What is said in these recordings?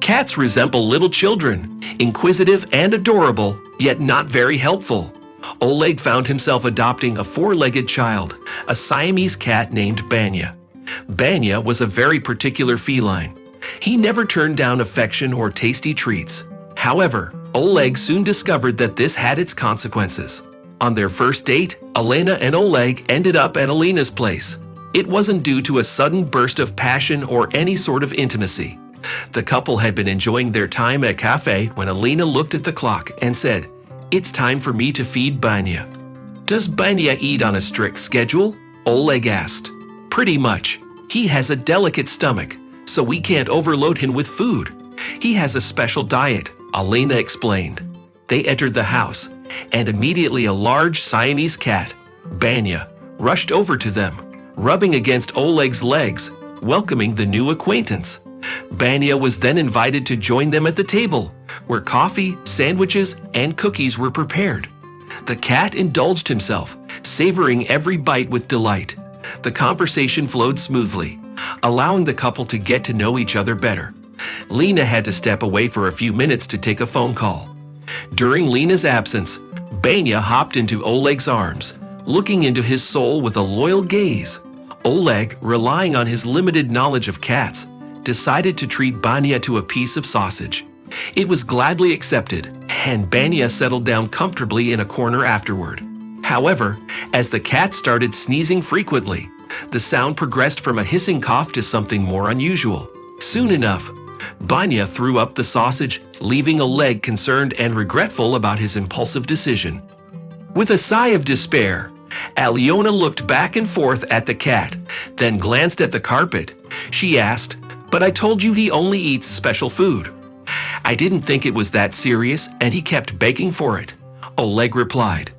Cats resemble little children, inquisitive and adorable, yet not very helpful. Oleg found himself adopting a four-legged child, a Siamese cat named Banya. Banya was a very particular feline. He never turned down affection or tasty treats. However, Oleg soon discovered that this had its consequences. On their first date, Elena and Oleg ended up at Elena's place. It wasn't due to a sudden burst of passion or any sort of intimacy. The couple had been enjoying their time at a cafe when Elena looked at the clock and said, "It's time for me to feed Banya." "Does Banya eat on a strict schedule?" Oleg asked. "Pretty much. He has a delicate stomach, so we can't overload him with food. He has a special diet," Elena explained. They entered the house, and immediately a large Siamese cat, Banya, rushed over to them, rubbing against Oleg's legs, welcoming the new acquaintance. Banya was then invited to join them at the table, where coffee, sandwiches, and cookies were prepared. The cat indulged himself, savoring every bite with delight. The conversation flowed smoothly, allowing the couple to get to know each other better. Lena had to step away for a few minutes to take a phone call. During Lena's absence, Banya hopped into Oleg's arms, looking into his soul with a loyal gaze. Oleg, relying on his limited knowledge of cats, decided to treat Banya to a piece of sausage. It was gladly accepted, and Banya settled down comfortably in a corner afterward. However, as the cat started sneezing frequently, the sound progressed from a hissing cough to something more unusual. Soon enough, Banya threw up the sausage, leaving Oleg concerned and regretful about his impulsive decision. With a sigh of despair, Alyona looked back and forth at the cat, then glanced at the carpet. She asked, "But I told you he only eats special food." "I didn't think it was that serious, and he kept begging for it," Oleg replied.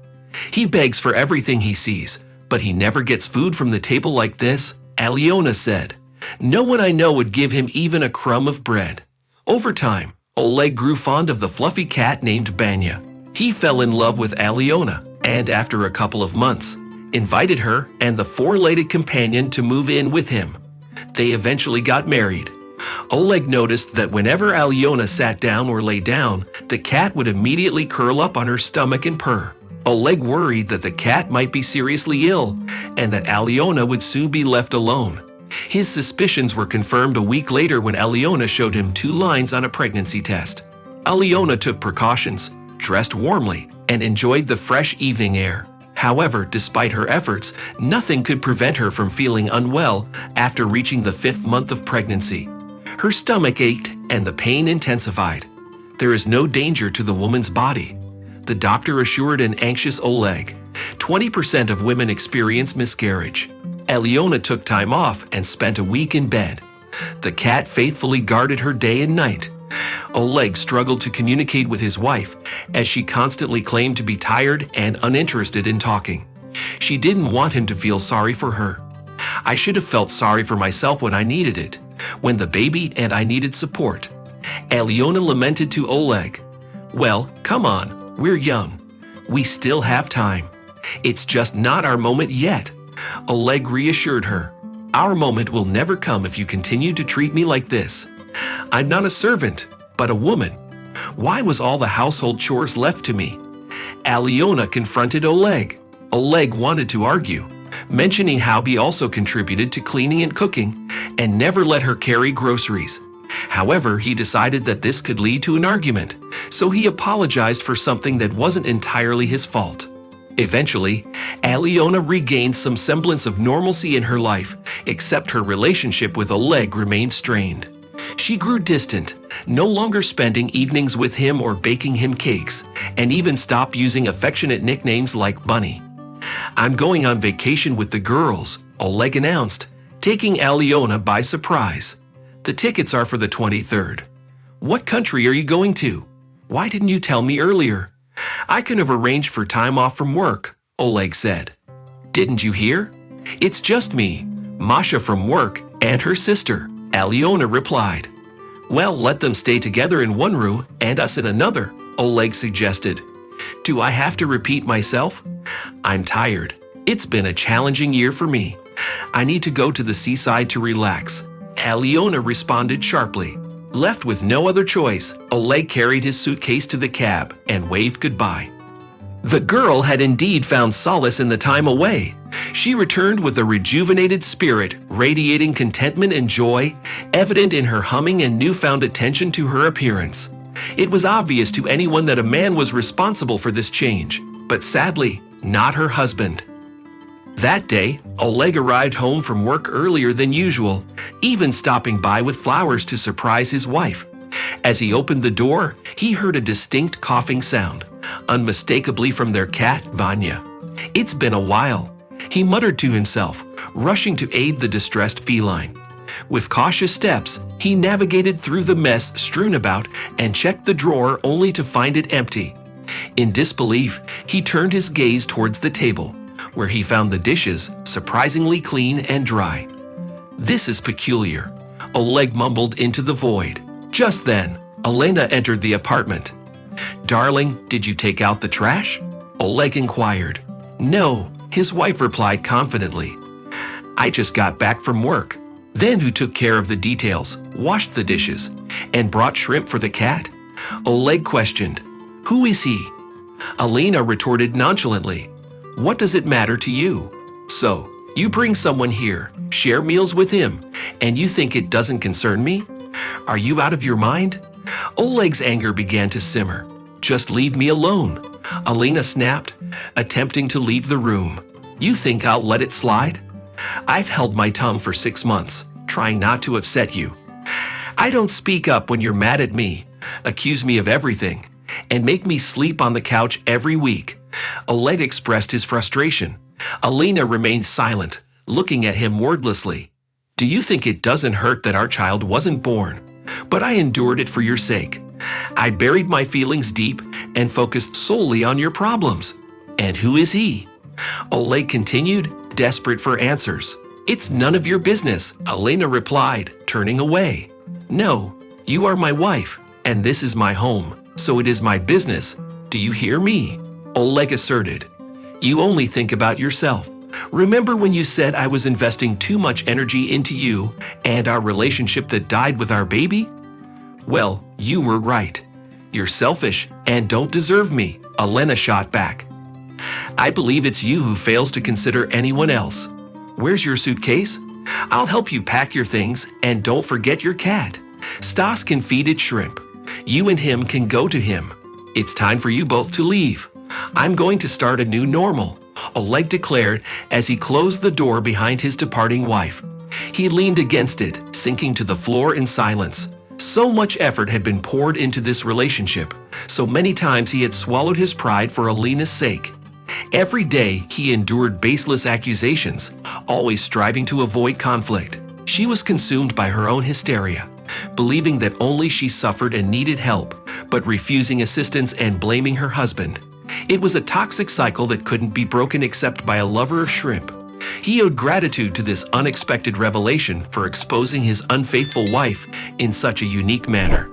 "He begs for everything he sees, but he never gets food from the table like this," Alyona said. "No one I know would give him even a crumb of bread." Over time, Oleg grew fond of the fluffy cat named Banya. He fell in love with Alyona, and after a couple of months, invited her and the four-legged companion to move in with him. They eventually got married. Oleg noticed that whenever Alyona sat down or lay down, the cat would immediately curl up on her stomach and purr. Oleg worried that the cat might be seriously ill and that Alyona would soon be left alone. His suspicions were confirmed a week later when Alyona showed him 2 lines on a pregnancy test. Alyona took precautions, dressed warmly, and enjoyed the fresh evening air. However, despite her efforts, nothing could prevent her from feeling unwell after reaching the 5th month of pregnancy. Her stomach ached and the pain intensified. There is no danger to the woman's body, the doctor assured an anxious Oleg. 20% of women experience miscarriage. Alyona took time off and spent a week in bed. The cat faithfully guarded her day and night. Oleg struggled to communicate with his wife, as she constantly claimed to be tired and uninterested in talking. She didn't want him to feel sorry for her. "I should have felt sorry for myself when I needed it, when the baby and I needed support," Alyona lamented to Oleg. "Well, come on, we're young. We still have time. It's just not our moment yet," Oleg reassured her. "Our moment will never come if you continue to treat me like this. I'm not a servant, but a woman. Why was all the household chores left to me?" Alyona confronted Oleg. Oleg wanted to argue, mentioning how he also contributed to cleaning and cooking and never let her carry groceries. However, he decided that this could lead to an argument, so he apologized for something that wasn't entirely his fault. Eventually, Alyona regained some semblance of normalcy in her life, except her relationship with Oleg remained strained. She grew distant, no longer spending evenings with him or baking him cakes, and even stopped using affectionate nicknames like Bunny. "I'm going on vacation with the girls," Oleg announced, taking Alyona by surprise. "The tickets are for the 23rd. "What country are you going to? Why didn't you tell me earlier?" "I could have arranged for time off from work," Oleg said. "Didn't you hear? It's just me, Masha from work, and her sister," Alyona replied. "Well, let them stay together in one room and us in another," Oleg suggested. "Do I have to repeat myself? I'm tired. It's been a challenging year for me. I need to go to the seaside to relax," Alyona responded sharply. Left with no other choice, Oleg carried his suitcase to the cab and waved goodbye. The girl had indeed found solace in the time away. She returned with a rejuvenated spirit, radiating contentment and joy, evident in her humming and newfound attention to her appearance. It was obvious to anyone that a man was responsible for this change, but sadly, not her husband. That day, Oleg arrived home from work earlier than usual, even stopping by with flowers to surprise his wife. As he opened the door, he heard a distinct coughing sound, unmistakably from their cat, Vanya. "It's been a while," he muttered to himself, rushing to aid the distressed feline. With cautious steps, he navigated through the mess strewn about and checked the drawer only to find it empty. In disbelief, he turned his gaze towards the table, where he found the dishes surprisingly clean and dry. "This is peculiar," Oleg mumbled into the void. Just then, Elena entered the apartment. "Darling, did you take out the trash?" Oleg inquired. "No," his wife replied confidently. "I just got back from work." Then who took care of the details, washed the dishes, and brought shrimp for the cat? Oleg questioned. "Who is he?" Elena retorted nonchalantly. "What does it matter to you? So, you bring someone here, share meals with him, and you think it doesn't concern me? Are you out of your mind?" Oleg's anger began to simmer. "Just leave me alone," Elena snapped, attempting to leave the room. "You think I'll let it slide? I've held my tongue for 6 months, trying not to upset you. I don't speak up when you're mad at me, accuse me of everything, and make me sleep on the couch every week." Oleg expressed his frustration. Elena remained silent, looking at him wordlessly. "Do you think it doesn't hurt that our child wasn't born? But I endured it for your sake. I buried my feelings deep and focused solely on your problems. And who is he?" Oleg continued, desperate for answers. "It's none of your business," Elena replied, turning away. "No, you are my wife, and this is my home, so it is my business. Do you hear me?" Oleg asserted. "You only think about yourself. Remember when you said I was investing too much energy into you and our relationship that died with our baby? Well, you were right. You're selfish and don't deserve me," Elena shot back. "I believe it's you who fails to consider anyone else. Where's your suitcase? I'll help you pack your things, and don't forget your cat. Stas can feed it shrimp. You and him can go to him. It's time for you both to leave. I'm going to start a new normal," Oleg declared as he closed the door behind his departing wife. He leaned against it, sinking to the floor in silence. So much effort had been poured into this relationship. So many times he had swallowed his pride for Elena's sake. Every day he endured baseless accusations, always striving to avoid conflict. She was consumed by her own hysteria, believing that only she suffered and needed help, but refusing assistance and blaming her husband. It was a toxic cycle that couldn't be broken except by a lover of shrimp. He owed gratitude to this unexpected revelation for exposing his unfaithful wife in such a unique manner.